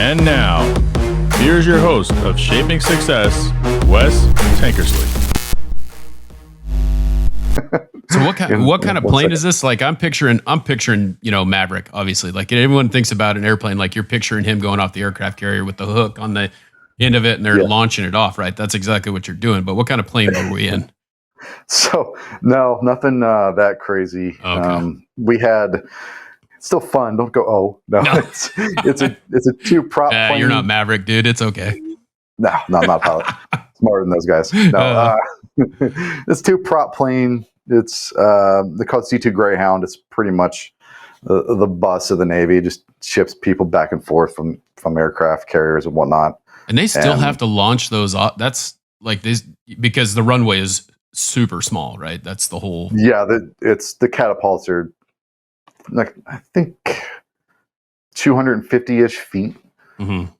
And now, here's your host of Shaping Success, Wes Tankersley. So what kind of plane is this? Like I'm picturing, Maverick, obviously. Like everyone thinks about an airplane, like you're picturing him going off the aircraft carrier with the hook on the end of it and they're launching it off, right? That's exactly what you're doing. But what kind of plane were we in? So no, nothing that crazy. Okay. We had still fun. Don't go. No. It's a two prop plane. You're not Maverick, dude. It's okay. No, I'm not a pilot. Smarter than those guys. No, it's two prop plane. It's they call it C2 Greyhound. It's pretty much the bus of the Navy. It just ships people back and forth from aircraft carriers and whatnot. And they still have to launch those. That's like this because the runway is super small, right? That's the whole. Yeah, the catapults are like I think 250-ish feet. Mm-hmm.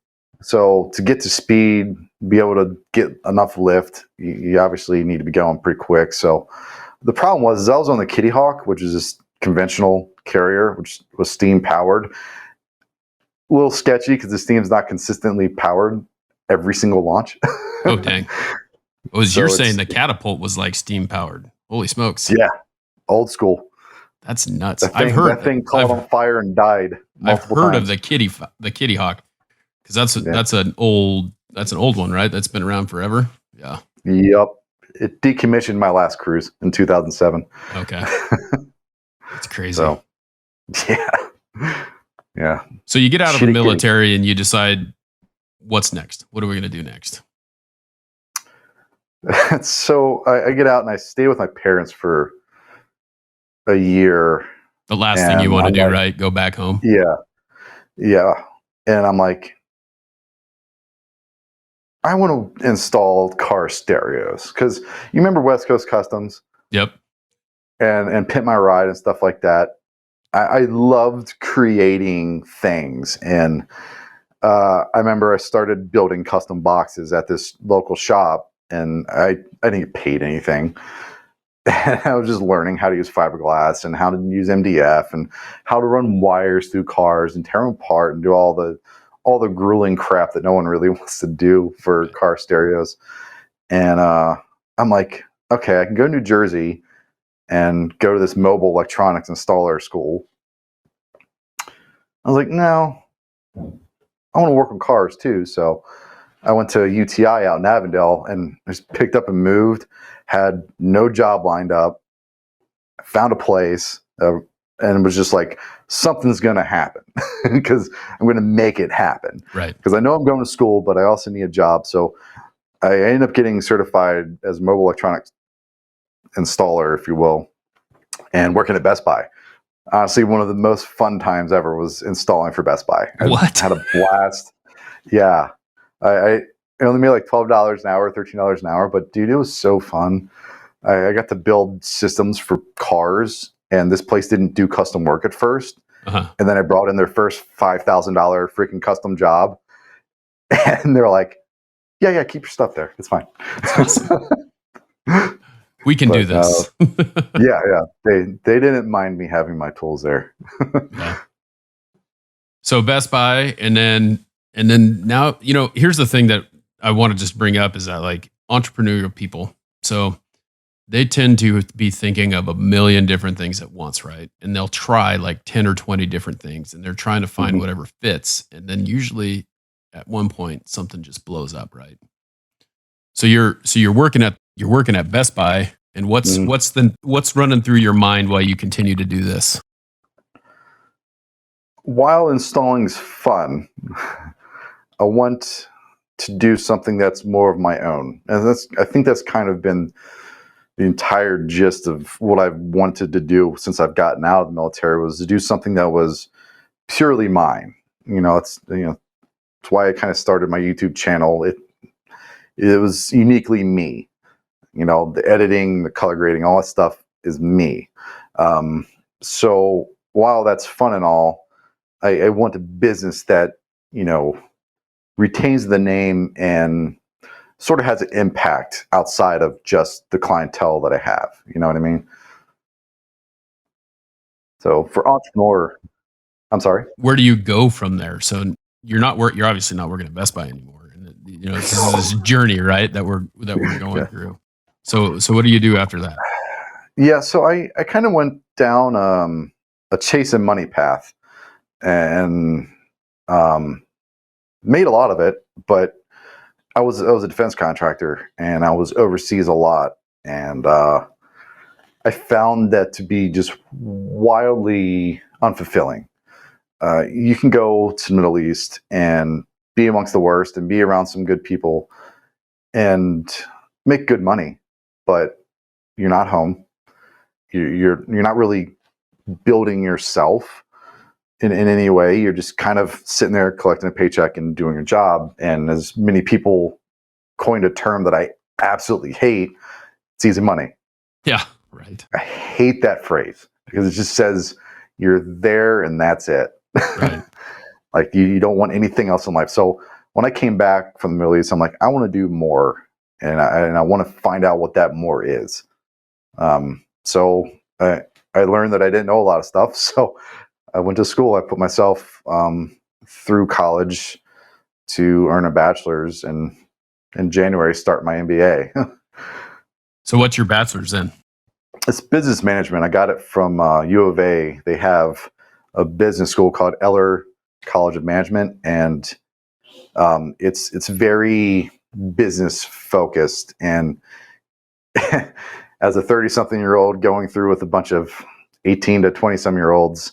So to get to speed, be able to get enough lift, you obviously need to be going pretty quick. So the problem was I was on the Kitty Hawk, which is this conventional carrier, which was steam powered. A little sketchy because the steam's not consistently powered every single launch. Oh, dang. You're saying the catapult was like steam powered. Holy smokes. Yeah. Old school. That's nuts. That thing caught on fire and died. I've heard of the Kitty Hawk because that's an old one, right? That's been around forever. Yeah. Yep. It decommissioned my last cruise in 2007. Okay. That's crazy. So, yeah. So you get out of the military and you decide what's next. What are we going to do next? So I get out and I stay with my parents for a year. The last thing you want to do, right? Go back home. Yeah. And I'm like, I want to install car stereos because you remember West Coast Customs? Yep. And Pimp My Ride and stuff like that. I loved creating things. And I remember I started building custom boxes at this local shop and I didn't get paid anything. And I was just learning how to use fiberglass and how to use MDF and how to run wires through cars and tear them apart and do all the grueling crap that no one really wants to do for car stereos. And I'm like, okay, I can go to New Jersey and go to this mobile electronics installer school. I was like, no, I want to work on cars too. So I went to UTI out in Avondale and just picked up and moved, had no job lined up, found a place, and was just like, something's going to happen because I'm going to make it happen. Right. Because I know I'm going to school, but I also need a job. So I ended up getting certified as a mobile electronics installer, if you will, and working at Best Buy. Honestly, one of the most fun times ever was installing for Best Buy. I had a blast. Yeah. I only made like $12 an hour, $13 an hour, but dude, it was so fun. I got to build systems for cars, and this place didn't do custom work at first. Uh-huh. And then I brought in their first $5,000 freaking custom job, and they're like, "Yeah, keep your stuff there. It's fine." Awesome. We can do this. Yeah. They didn't mind me having my tools there. Yeah. So Best Buy, and then now, here's the thing that I want to just bring up is that like entrepreneurial people, so they tend to be thinking of a million different things at once, right? And they'll try like 10 or 20 different things and they're trying to find whatever fits. And then usually at one point something just blows up, right? So you're working at Best Buy, and what's running through your mind while you continue to do this? While installing is fun, I want to do something that's more of my own. And I think that's kind of been the entire gist of what I've wanted to do since I've gotten out of the military, was to do something that was purely mine. It's why I kind of started my YouTube channel. It was uniquely me. The editing, the color grading, all that stuff is me. So while that's fun and all, I want a business that, retains the name and sort of has an impact outside of just the clientele that I have. You know what I mean? So for entrepreneur, I'm sorry. Where do you go from there? So you're obviously not working at Best Buy anymore. And this is this journey, right? That we're going through. So what do you do after that? Yeah. So I kind of went down a chasing money path and made a lot of it, but I was a defense contractor and I was overseas a lot. And I found that to be just wildly unfulfilling. You can go to the Middle East and be amongst the worst and be around some good people and make good money, but you're not home. You're not really building yourself in any way. You're just kind of sitting there collecting a paycheck and doing your job. And as many people coined a term that I absolutely hate, it's easy money. Yeah, right. I hate that phrase because it just says you're there and that's it. Right. Like you don't want anything else in life. So when I came back from the Middle East, I'm like, I want to do more, and I want to find out what that more is. So I learned that I didn't know a lot of stuff. So I went to school. I put myself through college to earn a bachelor's, and in January start my MBA. So what's your bachelor's in? It's business management. I got it from U of A. They have a business school called Eller College of Management, and it's very business focused. And as a 30-something-year-old going through with a bunch of 18 to 20-some-year-olds,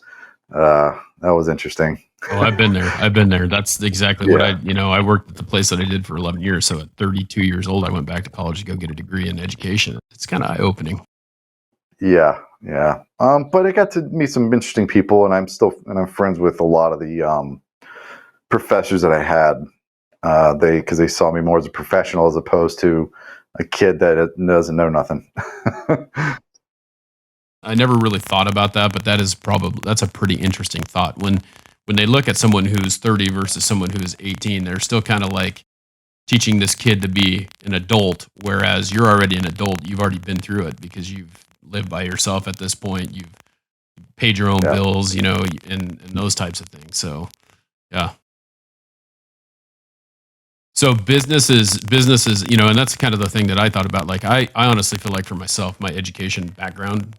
that was interesting. Oh, I've been there. That's exactly what I worked at the place that I did for 11 years. So at 32 years old, I went back to college to go get a degree in education. It's kind of eye-opening. Yeah. But I got to meet some interesting people, and I'm friends with a lot of the professors that I had. Because they saw me more as a professional as opposed to a kid that doesn't know nothing. I never really thought about that, but that's a pretty interesting thought. When they look at someone who's 30 versus someone who's 18, they're still kind of like teaching this kid to be an adult, whereas you're already an adult. You've already been through it because you've lived by yourself at this point. You've paid your own bills, and those types of things. So, yeah. So businesses, and that's kind of the thing that I thought about. Like, I honestly feel like for myself, my education background,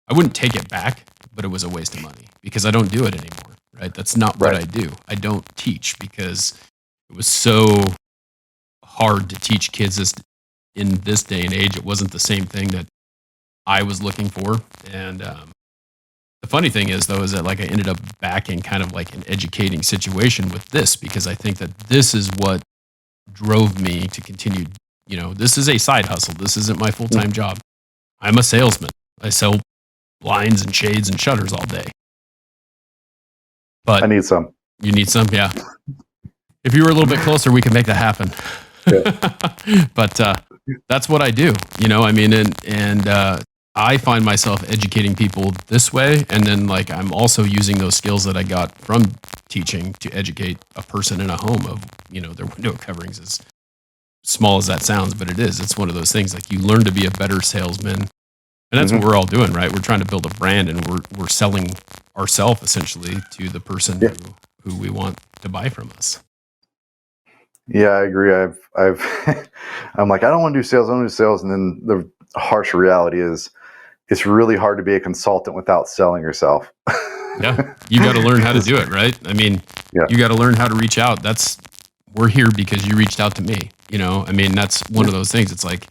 I wouldn't take it back, but it was a waste of money because I don't do it anymore, right? That's not what I do. I don't teach because it was so hard to teach kids in this day and age. It wasn't the same thing that I was looking for. And the funny thing is, though, is that like I ended up back in kind of like an educating situation with this because I think that this is what drove me to continue. This is a side hustle. This isn't my full-time job. I'm a salesman. I sell blinds and shades and shutters all day. But I need some. You need some? Yeah. If you were a little bit closer, we could make that happen. Yeah. But that's what I do, and I find myself educating people this way. And then like, I'm also using those skills that I got from teaching to educate a person in a home of, their window coverings, as small as that sounds, but it's one of those things like you learn to be a better salesman. And that's what we're all doing, right? We're trying to build a brand and we're selling ourselves essentially to the person who we want to buy from us. Yeah, I agree. I'm like, I don't want to do sales. I want to do sales. And then the harsh reality is it's really hard to be a consultant without selling yourself. Yeah. You got to learn how to do it, right? I mean, you got to learn how to reach out. We're here because you reached out to me, that's one of those things. It's like,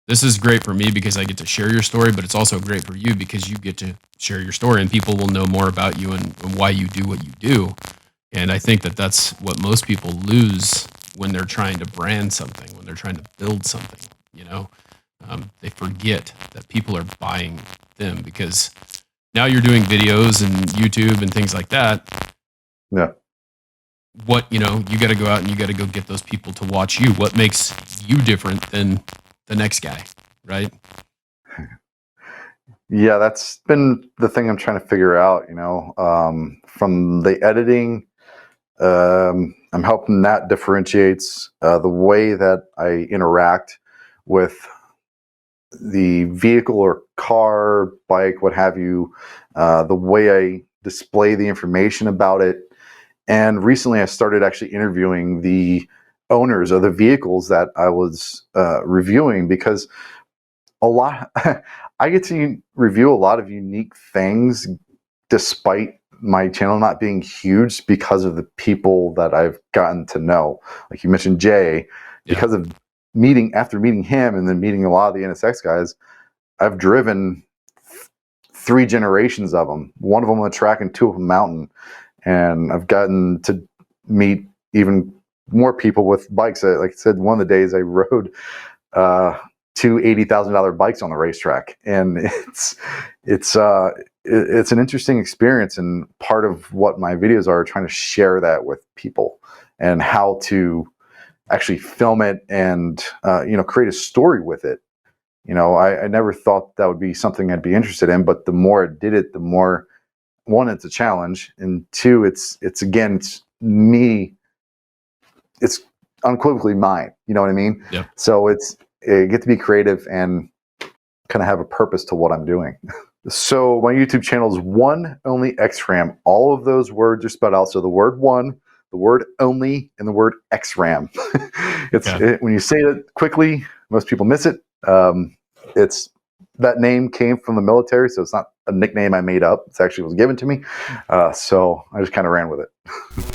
this is great for me because I get to share your story, but it's also great for you because you get to share your story and people will know more about you and why you do what you do. And I think that that's what most people lose when they're trying to brand something, when they're trying to build something, they forget that people are buying them because now you're doing videos and YouTube and things like that. Yeah. What, you got to go out and you got to go get those people to watch you. What makes you different than the next guy, right? Yeah, that's been the thing I'm trying to figure out, from the editing. I'm hoping that differentiates the way that I interact with the vehicle or car, bike, what have you, the way I display the information about it And recently I started actually interviewing the owners of the vehicles that I was reviewing, because a lot I get to review a lot of unique things despite my channel not being huge, because of the people that I've gotten to know. Like you mentioned Jay, because of after meeting him and then meeting a lot of the NSX guys, I've driven 3 generations of them, one of them on the track and 2 of them mountain. And I've gotten to meet even more people with bikes. Like I said, one of the days I rode 2 $80,000 bikes on the racetrack, and it's an interesting experience. And part of what my videos are trying to share that with people, and how to actually film it and create a story with it. I never thought that would be something I'd be interested in, but the more I did it, the more, one, it's a challenge, and 2, it's me. It's unequivocally mine. You know what I mean? Yeah. So I get to be creative and kind of have a purpose to what I'm doing. So my YouTube channel is One Only X-Ram. All of those words are spelled out. So the word one, the word only, and the word X-Ram. When you say it quickly, most people miss it. That name came from the military, so it's not a nickname I made up. It actually was given to me. So I just kind of ran with it.